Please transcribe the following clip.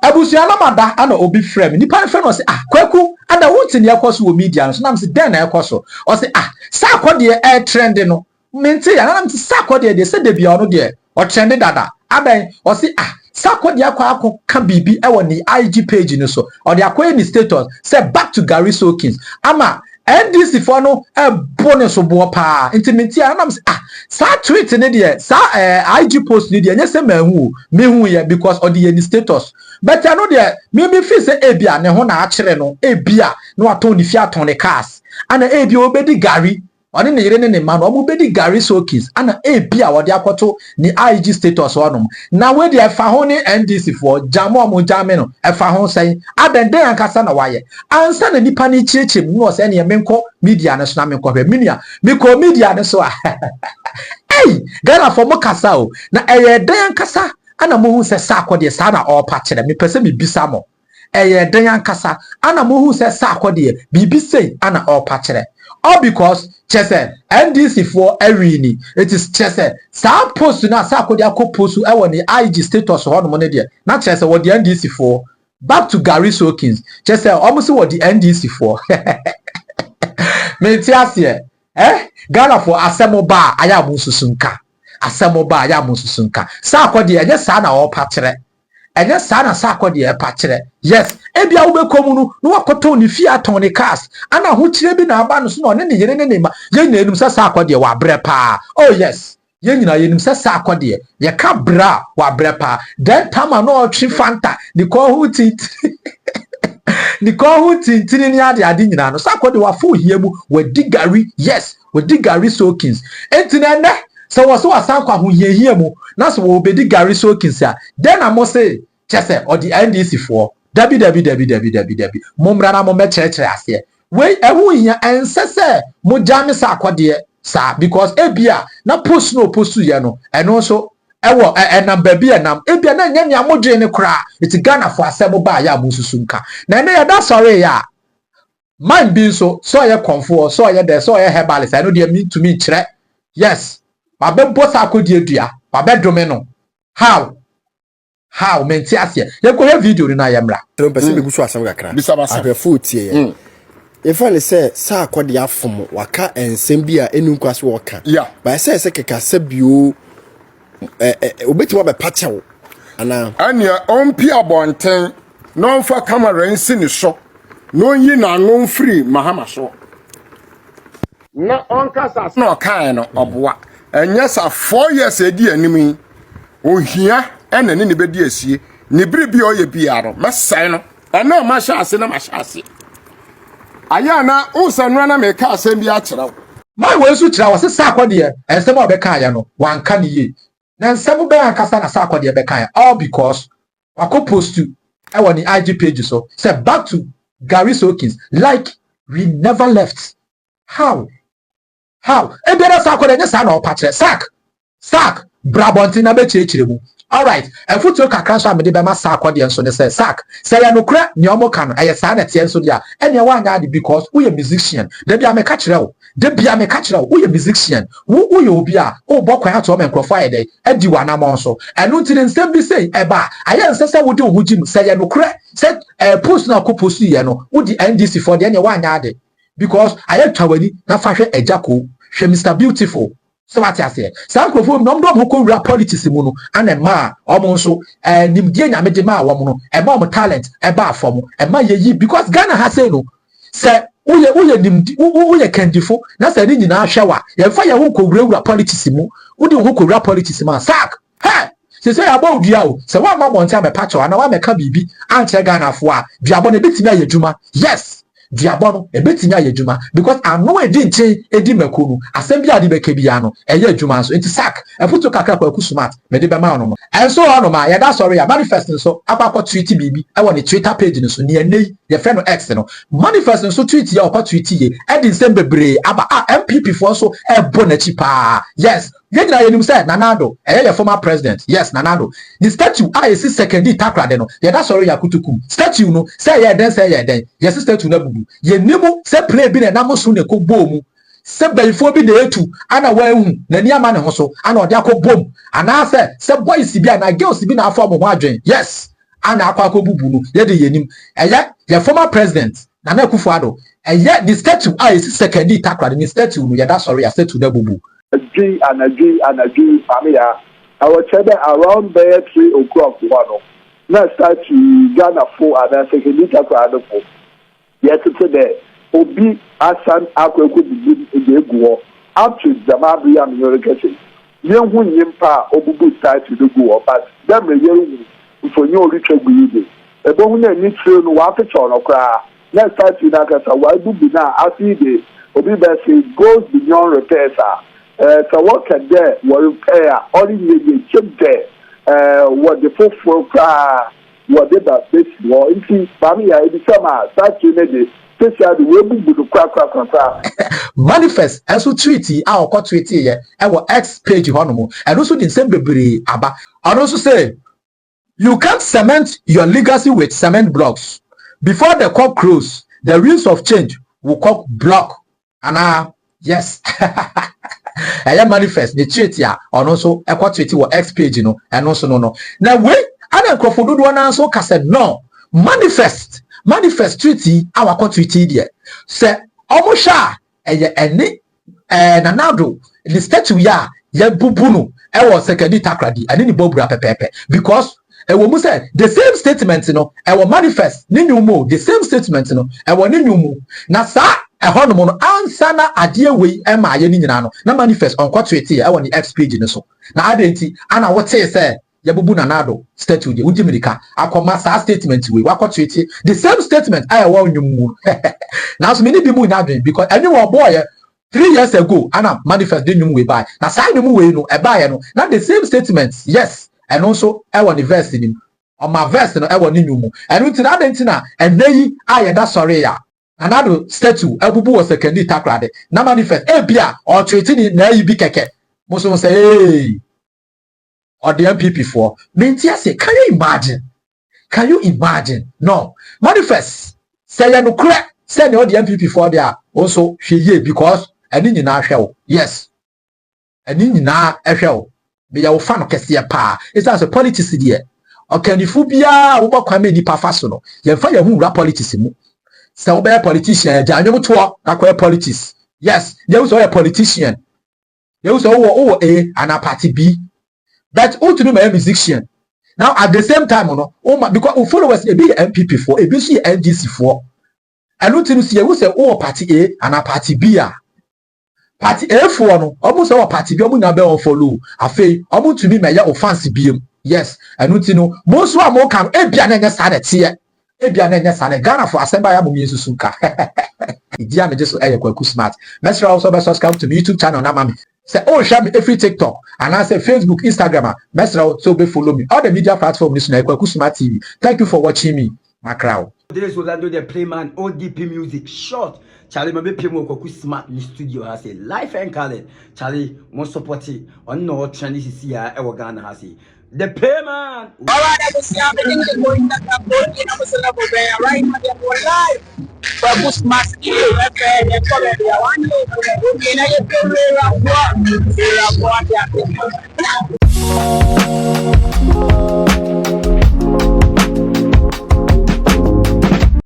Abusuana mada ana obi frame nipa friend o say Kwaku ada wonti ne ekoso wo media so na me say den na ekoso o say Sarkodie trend no menti ya na me say Sarkodie de say de bia no de o trend dada adan o say Sarkodie akwa ka bibi e wo ni IG page no so o de akwa ni status say back to Gary Soakins ama NDC for no bonus so bo pa intimate ya na me say sa tweet ne de sa IG post ne de nya say mehu ye because o de ni status but I know there maybe feel say ebia ne ho na akere no ebia no aton ni fi aton ne cars ana ebia obedi Gary oni ne yire ne man omo bedi Gary Soakins ana ebia wode akoto ni IG status onom na we dey fa ho ni NDC for jamo omo jame no e fa ho sai adenden ankasa na waye ansa na nipa ni chiechim no se ne menko media ne so na menko hwe minia meko media ne so hey Ghana for mo kasa o na eye den ankasa ana mohu se Sarkodie sa na opa kire me pese me bisa mo eye den ankasa ana mohu se Sarkodie bibi sei ana opa kire all because chese NDC for Erini it is chese sa post na Sarkodie akoposu e woni IG status ho no ne de na chese wo the NDC for back to Gary Soakins chese almost wo the NDC for me ti ase Ghana for asemo ba aya mususunka asamoba ya mususunka Sarkodie enye sa na o pakyere enye sa na Sarkodie pakyere yes ebia wo bekomu no wakoto ni fi aton ni cars ana ho kire bi na aba no so no ne yere ne ma ye nyinanum sa Sarkodie wa bre pa oh yes ye nyina yenum sa Sarkodie ye ka bra wa bre pa then tama no otwe fanta ni ko hu tit ni ko hu tintini ni ade nyina no Sarkodie wa fo hiemu wa digari yes wa digari Soakins entinene so was so asankwa hu yehie mu na so wo bedi Gary Soakins a then I must say chese or the NDC for www momra na mo mecheche ase we ehu hia ensese mo jame Sarkodie sa because ebia na post no postu ye no eno so ewo number bi enam ebia na nya nya modwe ne kra it Ghana for asebo ba ya mususunka na ne ya da sorry ya man bi so ye konfo so ye de so ye herbalist I know dey mean to me kire yes babe boss Sarkodie dua babe dome no how menti ase ye ko he video ni na ye mra tro pese me gusu asem kakra ahwefo tie ye ye fale say Sarkodie afom waka ensem bi a enu kwase woka ba say keka se bio obeti wa be pachew ana ania ompi abonten no mfa camera nsi ni so no yi na no free mahama so na onka sa na okan no oboa enya sa 4 years edi animi ohia ena ne bedi asie ne biribi oye biaro mesai no ena ma sha ase na ma sha ase aya na unsanu na me ka asem bi a kirawo my we su kirawo se Sarkodie ensem obeka ya no wanka ne ye na nsem be ankasa na Sarkodie beka ya all because wakopost e woni IG page so say back to Gary Soakins like we never left how ebere Sarkodie nya sa na opakere sak brabonti na be chirechiremu all right efuto kakra so amede be ma Sarkodie nso ne say sak say ya nokra ni omo ka no eye sa na tie nso dia ene wa anya de because we a musician de bia me ka kire wo we a musician wo ye obi a wo bokwan ato me nkrofo ayede adi wa na mo nso enu ntine nsem bi say eba aye nsese wo de wo jim say ya nokra say post na ko post ye no wo di NDC for de ene wa anya de because aye twawani na fa hwe ejako hwe Mr Beautiful so what I say sankrofo no ndo mo ko wura politics mu no ana ma omo nso nimdie nyamede ma wo no e ma omo talent e ba afom e ma yeyi because Ghana ha say no say uye nimdi uye kendifo na say ni nyina hwewa ye fa ye ho ko wura politics mu udi ho ko wura politics ma sak he say about dua o say wa ma bonta me patcho ana wa me ka bibi anche Ghana fo a duabo na betimi ayedwuma yes diabono ebetimi ayedwuma because ano edi nche edi makonu asem bi ade beka bia no eye adwuma so enti sak efuto kakra KwakuSmart me de be ma no enso ono ma ye da sorry ya manifest so akwa tweet bibi e woni Twitter page no so ne nei ye friend no X no manifest so tweet ya okwa tweet ye edi nsem bebre aba MPP for so e bonachi pa yes yedina yenim say Ronaldo ye former president yes Ronaldo the statue is second takra de no ye da sorry ya kutukum statue no say ye den yes statue na bubu ye nimu say play bi na namoso ne ko bomu say bayfo bi na etu ana wa hu na ni ama ne ho so ana ode akọ bom ana say boys bi ana girls bi na afọ mo ho adwen yes ana akwa bubu no ye de yenim eya your former president Nana Akufo-Addo eya the statue is second takra the statue no ye da sorry ya statue da bubu agree family our chebe around there 3 o'clock one na start to Ghana for and second takra do for yet today obi asan Kwaku begin the go up to Zamabia and Yorikese yen hu nyimpa obubu start to go but dem reyeru for you reach agbe ebe hu na ni tire no wa picture no kra na start to na kasa wa bu bi na afide obi be say goes beyond repairs so what can there what repair only ye chip there what the full kra what the base war inti family ya ebi sama start to ne especially we bu do kra manifest enso tweet a okọ tweet ye e wo X page honomo and also the same bebre aba and also say you can't cement your legacy with cement blocks before the cock crows the wheels of change will cock block and yes I manifest the tweet ya and also e ko tweet wo X page no and also no now we ana nkrofodo do na so ka said no manifest tweet our ko tweet there say omusha eye ene Ronaldo the statue ya bubu no e was second takradi and ni bobura pepepe because e wo mu say the same statement no e wo manifest ni nyumo the same statement no e wo ni nyumo na sa e hono no ansa na ade we e ma ye ni nyina no na manifest on tweet e wo ni X page no so na adenti ana wo te say ya bubu Ronaldo statue de ujimirika akoma sa statement we wa tweet the same statement I wo nyumo now so many people na adwen because anyone boy 3 years ago ana manifest the nyumo we buy na sa nyumo we no e buy no na the same statements yes and also I want the verse in him on my verse no I want ni nyumo and until that entina and dey aye da sorry ya Ronaldo statue ebubu was second takra de na manifest e bia or tweet ni na yi bi keke mo so say hey or the MPP for mentia say can you imagine no manifest say ya no kra say no the MPP for there also hweye because eni nyina hwe yes eni nyina hwe be ya wo fa no kese pa it's as a politics there okanifu bia wo bakwa me nipa fa so no ye fa ya hu ra politics mu say wo be politician ja anwom to akwa politics yes they also a politician they also wo a party B but who to be a musician now at the same time no because followers e be MPP for e be so NDC for and who to see you say party A and a party B a party A for no almost our party B omu na be on follow afei omu to be meya offense biem yes and who to know most one more can e bia na nya sa na tie e bia na nya sa na Ghana for asemba ya mumie susuka idia me just KwakuSmart make sure also subscribe to my YouTube channel na mami say share me every TikTok and I say Facebook, Instagram, Mesra, so be follow me. All the media platforms listen to KwakuSmart TV. Thank you for watching me, my crowd. This was Ronaldo the Playman, ODP music, short. Charlie, my baby, KwakuSmart in the studio has a life and color. Charlie, more support it. On no trend this is here, our Ghana has it. The Playman. All right, I will see everything going that I'm going to right now. They're more live. KwakuSmart TV, one